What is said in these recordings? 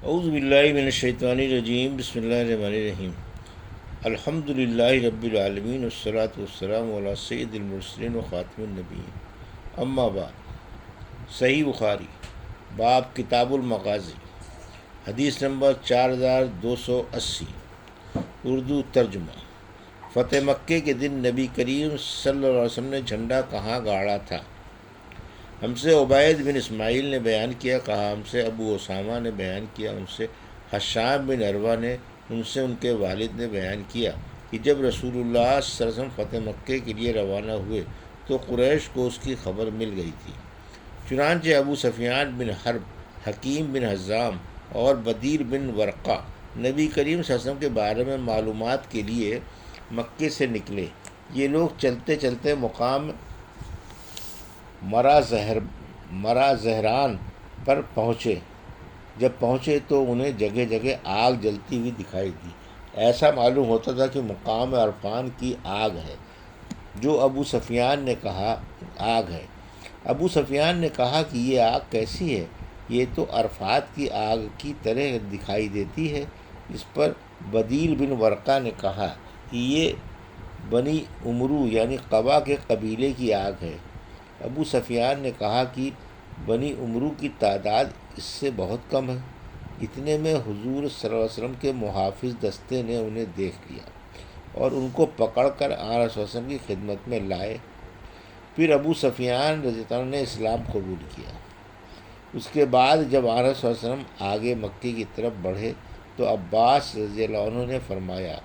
اعوذ باللہ من الشیطان الرجیم، بسم اللہ الرحمن الرحیم۔ الحمد للہ رب العالمین، والصلاة والسلام علی سید المرسلین و خاتم النبیین، اما بعد۔ صحیح بخاری، باب کتاب المغازی، حدیث نمبر 4280، اردو ترجمہ۔ فتح مکے کے دن نبی کریم صلی اللہ علیہ وسلم نے جھنڈا کہاں گاڑا تھا؟ ہم سے عبید بن اسماعیل نے بیان کیا، کہا ہم سے ابو اسامہ نے بیان کیا، ان سے حشام بن عروہ نے، ان سے ان کے والد نے بیان کیا کہ جب رسول اللہ صلی اللہ علیہ وسلم فتح مکے کے لیے روانہ ہوئے تو قریش کو اس کی خبر مل گئی تھی۔ چنانچہ ابو سفیان بن حرب، حکیم بن حزام اور بدیر بن ورقہ نبی کریم صلی اللہ علیہ وسلم کے بارے میں معلومات کے لیے مکے سے نکلے۔ یہ لوگ چلتے چلتے مقام مرا زہران پر پہنچے۔ جب پہنچے تو انہیں جگہ جگہ آگ جلتی ہوئی دکھائی دی۔ ایسا معلوم ہوتا تھا کہ مقام عرفان کی آگ ہے۔ جو ابو سفیان نے کہا آگ ہے۔ ابو سفیان نے کہا کہ یہ آگ کیسی ہے؟ یہ تو عرفات کی آگ کی طرح دکھائی دیتی ہے۔ اس پر بدیل بن ورقہ نے کہا کہ یہ بنی عمرو یعنی قبا کے قبیلے کی آگ ہے۔ ابو سفیان نے کہا کہ بنی عمرو کی تعداد اس سے بہت کم ہے۔ اتنے میں حضور صلی اللہ علیہ وسلم کے محافظ دستے نے انہیں دیکھ لیا اور ان کو پکڑ کر آن رسول اللہ علیہ وسلم کی خدمت میں لائے۔ پھر ابو سفیان رضی اللہ عنہ نے اسلام قبول کیا۔ اس کے بعد جب آن رسول اللہ علیہ وسلم آگے مکے کی طرف بڑھے تو عباس رضی اللہ عنہ نے فرمایا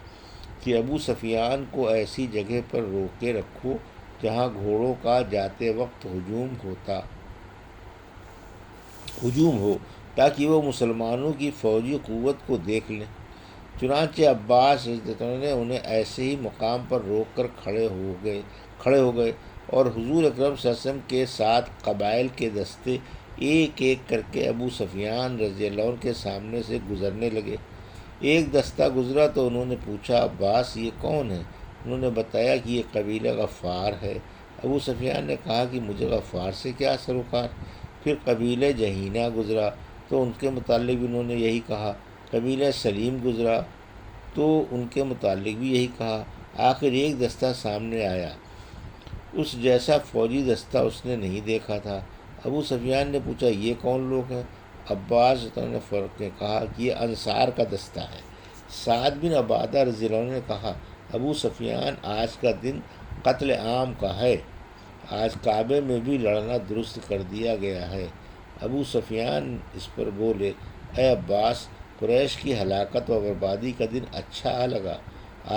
کہ ابو سفیان کو ایسی جگہ پر روکے رکھو جہاں گھوڑوں کا جاتے وقت ہجوم ہو تاکہ وہ مسلمانوں کی فوجی قوت کو دیکھ لیں۔ چنانچہ عباس رضی اللہ عنہ نے انہیں ایسے ہی مقام پر روک کر کھڑے ہو گئے اور حضور اکرم صلی اللہ علیہ وسلم کے ساتھ قبائل کے دستے ایک ایک کر کے ابو سفیان رضی اللہ عنہ کے سامنے سے گزرنے لگے۔ ایک دستہ گزرا تو انہوں نے پوچھا، عباس یہ کون ہے؟ انہوں نے بتایا کہ یہ قبیلہ غفار ہے۔ ابو سفیان نے کہا کہ مجھے غفار سے کیا سروکار؟ پھر قبیلہ جہینہ گزرا تو ان کے متعلق بھی انہوں نے یہی کہا۔ قبیلہ سلیم گزرا تو ان کے متعلق بھی یہی کہا۔ آخر ایک دستہ سامنے آیا، اس جیسا فوجی دستہ اس نے نہیں دیکھا تھا۔ ابو سفیان نے پوچھا یہ کون لوگ ہیں؟ عباس نے فرق نے کہا کہ یہ انصار کا دستہ ہے۔ سعد بن عبادہ رضی اللہ عنہ نے کہا، ابو سفیان آج کا دن قتل عام کا ہے، آج کعبے میں بھی لڑنا درست کر دیا گیا ہے۔ ابو سفیان اس پر بولے، اے عباس، قریش کی ہلاکت و بربادی کا دن اچھا آ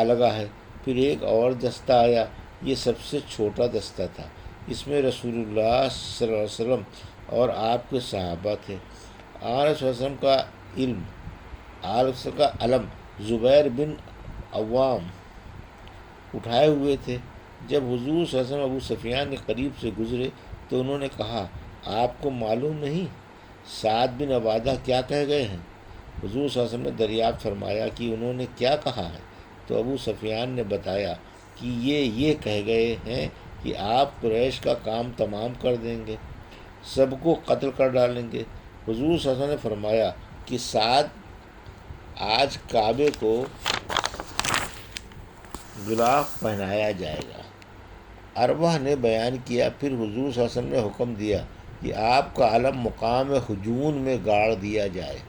لگا ہے۔ پھر ایک اور دستہ آیا، یہ سب سے چھوٹا دستہ تھا۔ اس میں رسول اللہ صلی اللہ علیہ وسلم اور آپ کے صحابہ تھے۔ آن رسول اللہ علیہ وسلم کا علم زبیر بن عوام اٹھائے ہوئے تھے۔ جب حضور صلی اللہ علیہ وسلم ابو سفیان کے قریب سے گزرے تو انہوں نے کہا، آپ کو معلوم نہیں سعد بن عبادہ کیا کہہ گئے ہیں؟ حضور صلی اللہ علیہ وسلم نے دریافت فرمایا کہ انہوں نے کیا کہا ہے؟ تو ابو سفیان نے بتایا کہ یہ کہہ گئے ہیں کہ آپ قریش کا کام تمام کر دیں گے، سب کو قتل کر ڈالیں گے۔ حضور صلی اللہ علیہ وسلم نے فرمایا کہ سعد آج کعبے کو غلاف پہنایا جائے گا۔ عروہ نے بیان کیا، پھر حضور صلی اللہ علیہ وسلم نے حکم دیا کہ آپ کا علم مقام حجون میں گاڑ دیا جائے۔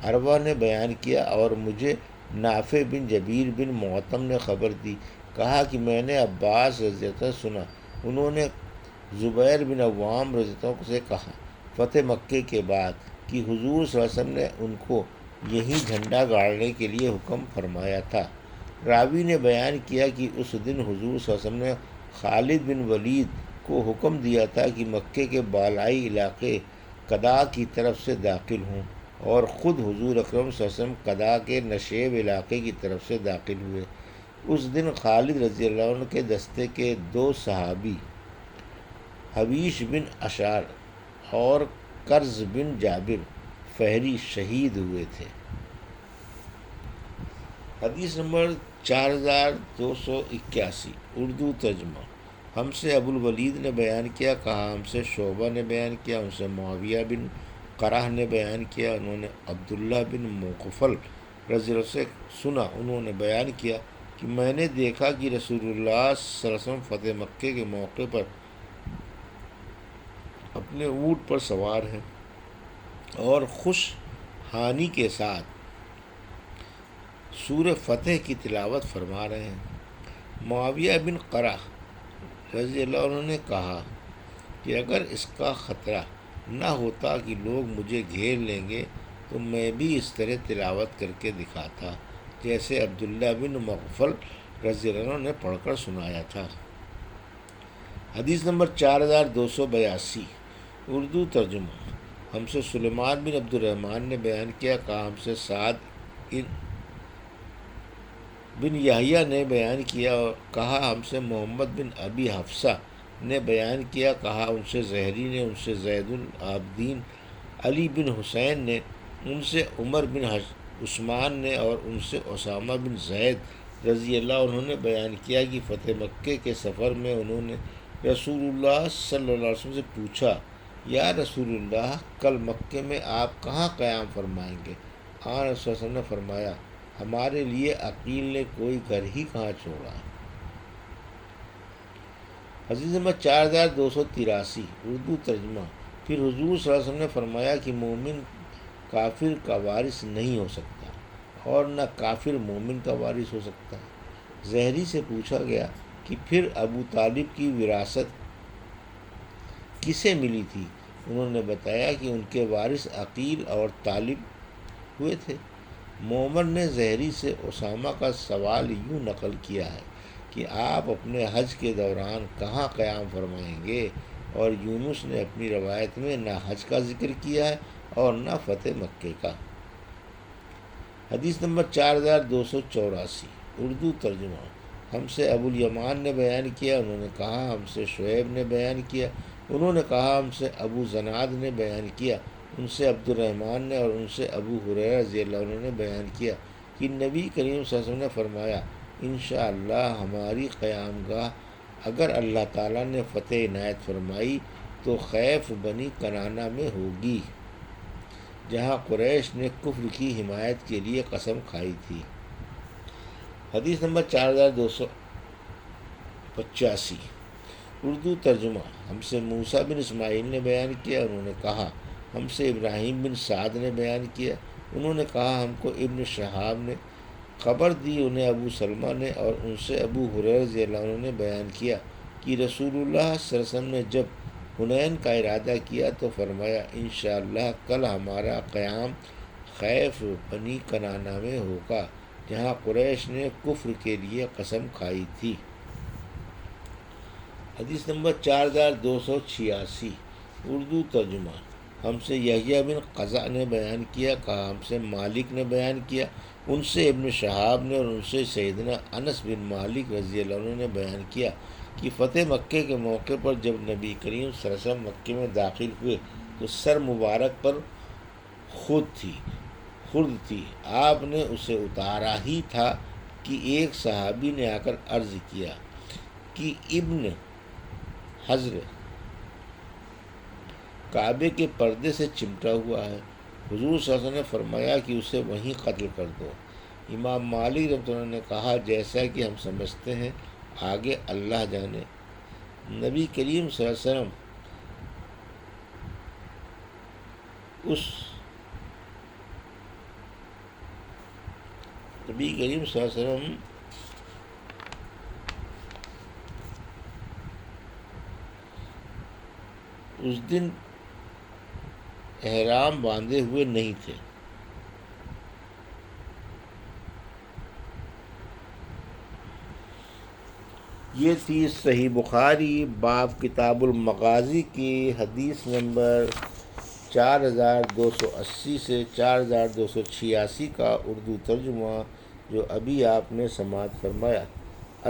عروہ نے بیان کیا اور مجھے نافع بن جبیر بن معتم نے خبر دی، کہا کہ میں نے عباس رضی اللہ عنہ سنا، انہوں نے زبیر بن عوام رضی اللہ عنہ سے کہا فتح مکے کے بعد کہ حضور صلی اللہ علیہ وسلم نے ان کو یہیں جھنڈا گاڑنے کے لیے حکم فرمایا تھا۔ راوی نے بیان کیا کہ اس دن حضور صلی اللہ علیہ وسلم نے خالد بن ولید کو حکم دیا تھا کہ مکے کے بالائی علاقے قدا کی طرف سے داخل ہوں، اور خود حضور اکرم صلی اللہ علیہ وسلم قدا کے نشیب علاقے کی طرف سے داخل ہوئے۔ اس دن خالد رضی اللہ عنہ کے دستے کے 2 صحابی حبیش بن اشار اور کرز بن جابر فہری شہید ہوئے تھے۔ حدیث نمبر 4281، اردو ترجمہ۔ ہم سے ابو الولید نے بیان کیا، کہا ہم سے شعبہ نے بیان کیا، ان سے معاویہ بن قرہ نے بیان کیا، انہوں نے عبداللہ بن مغفل رضی اللہ عنہ سے سنا، انہوں نے بیان کیا کہ میں نے دیکھا کہ رسول اللہ صلی اللہ علیہ وسلم فتح مکے کے موقع پر اپنے اونٹ پر سوار ہیں اور خوش حانی کے ساتھ سورہ فتح کی تلاوت فرما رہے ہیں۔ معاویہ بن قرہ رضی اللہ عنہ نے کہا کہ اگر اس کا خطرہ نہ ہوتا کہ لوگ مجھے گھیر لیں گے تو میں بھی اس طرح تلاوت کر کے دکھاتا جیسے عبداللہ بن مغفل رضی اللہ عنہ نے پڑھ کر سنایا تھا۔ حدیث نمبر 4282، اردو ترجمہ۔ ہم سے سلیمان بن عبد الرحمن نے بیان کیا، کہا ہم سے سعد بن یحییٰ نے بیان کیا، کہا ہم سے محمد بن ابی حفصہ نے بیان کیا، کہا ان سے زہری نے، ان سے زید العابدین علی بن حسین نے، ان سے عمر بن عثمان نے اور ان سے اسامہ بن زید رضی اللہ عنہ نے بیان کیا کہ فتح مکے کے سفر میں انہوں نے رسول اللہ صلی اللہ علیہ وسلم سے پوچھا، یا رسول اللہ، کل مکے میں آپ کہاں قیام فرمائیں گے؟ آن رسول اللہ صلی اللہ علیہ وسلم نے فرمایا، ہمارے لیے عقیل نے کوئی گھر ہی کہاں چھوڑا۔ حدیث نمبر 4283، اردو ترجمہ۔ پھر حضور صلی اللہ علیہ وسلم نے فرمایا کہ مومن کافر کا وارث نہیں ہو سکتا اور نہ کافر مومن کا وارث ہو سکتا۔ زہری سے پوچھا گیا کہ پھر ابو طالب کی وراثت کسے ملی تھی؟ انہوں نے بتایا کہ ان کے وارث عقیل اور طالب ہوئے تھے۔ معمر نے زہری سے اسامہ کا سوال یوں نقل کیا ہے کہ آپ اپنے حج کے دوران کہاں قیام فرمائیں گے، اور یونس نے اپنی روایت میں نہ حج کا ذکر کیا ہے اور نہ فتح مکے کا۔ حدیث نمبر 4284، اردو ترجمہ۔ ہم سے ابو الیمان نے بیان کیا، انہوں نے کہا ہم سے شعیب نے بیان کیا، انہوں نے کہا ہم سے ابو زناد نے بیان کیا، ان سے عبد الرحمن نے اور ان سے ابو ہریرہ رضی اللہ عنہ نے بیان کیا کہ نبی کریم صلی اللہ علیہ وسلم نے فرمایا، انشاءاللہ ہماری قیام گاہ اگر اللہ تعالیٰ نے فتح عنایت فرمائی تو خیف بنی کنانہ میں ہوگی، جہاں قریش نے کفر کی حمایت کے لیے قسم کھائی تھی۔ حدیث نمبر 4285، اردو ترجمہ۔ ہم سے موسیٰ بن اسماعیل نے بیان کیا، انہوں نے کہا ہم سے ابراہیم بن سعد نے بیان کیا، انہوں نے کہا ہم کو ابن شہاب نے خبر دی، انہیں ابو سلمہ نے اور ان سے ابو ہریرہ رضی اللہ عنہ نے بیان کیا کہ رسول اللہ صلی اللہ علیہ وسلم نے جب حنین کا ارادہ کیا تو فرمایا، انشاءاللہ کل ہمارا قیام خیف بنی کنانہ میں ہوگا، جہاں قریش نے کفر کے لیے قسم کھائی تھی۔ حدیث نمبر 4286، اردو ترجمہ۔ ہم سے یحییٰ بن قزع نے بیان کیا، کہا ہم سے مالک نے بیان کیا، ان سے ابن شہاب نے اور ان سے سیدنا انس بن مالک رضی اللہ عنہ نے بیان کیا کہ فتح مکے کے موقع پر جب نبی کریم صلی اللہ علیہ وسلم مکے میں داخل ہوئے تو سر مبارک پر خرد تھی، آپ نے اسے اتارا ہی تھا کہ ایک صحابی نے آ کر عرض کیا کہ ابن حضر کعبے کے پردے سے چمٹا ہوا ہے۔ حضور صلی اللہ علیہ وسلم نے فرمایا کہ اسے وہیں قتل کر دو۔ امام مالک رحمۃ اللہ نے کہا، جیسا کہ ہم سمجھتے ہیں آگے اللہ جانے۔ نبی کریم صلی اللہ علیہ وسلم اس دن احرام باندھے ہوئے نہیں تھے۔ یہ تھی صحیح بخاری باب کتاب المغازی کی حدیث نمبر 4280 سے 4286 کا اردو ترجمہ جو ابھی آپ نے سماعت فرمایا۔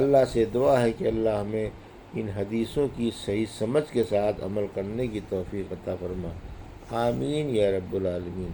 اللہ سے دعا ہے کہ اللہ ہمیں ان حدیثوں کی صحیح سمجھ کے ساتھ عمل کرنے کی توفیق عطا فرما۔ آمین یا رب العالمین۔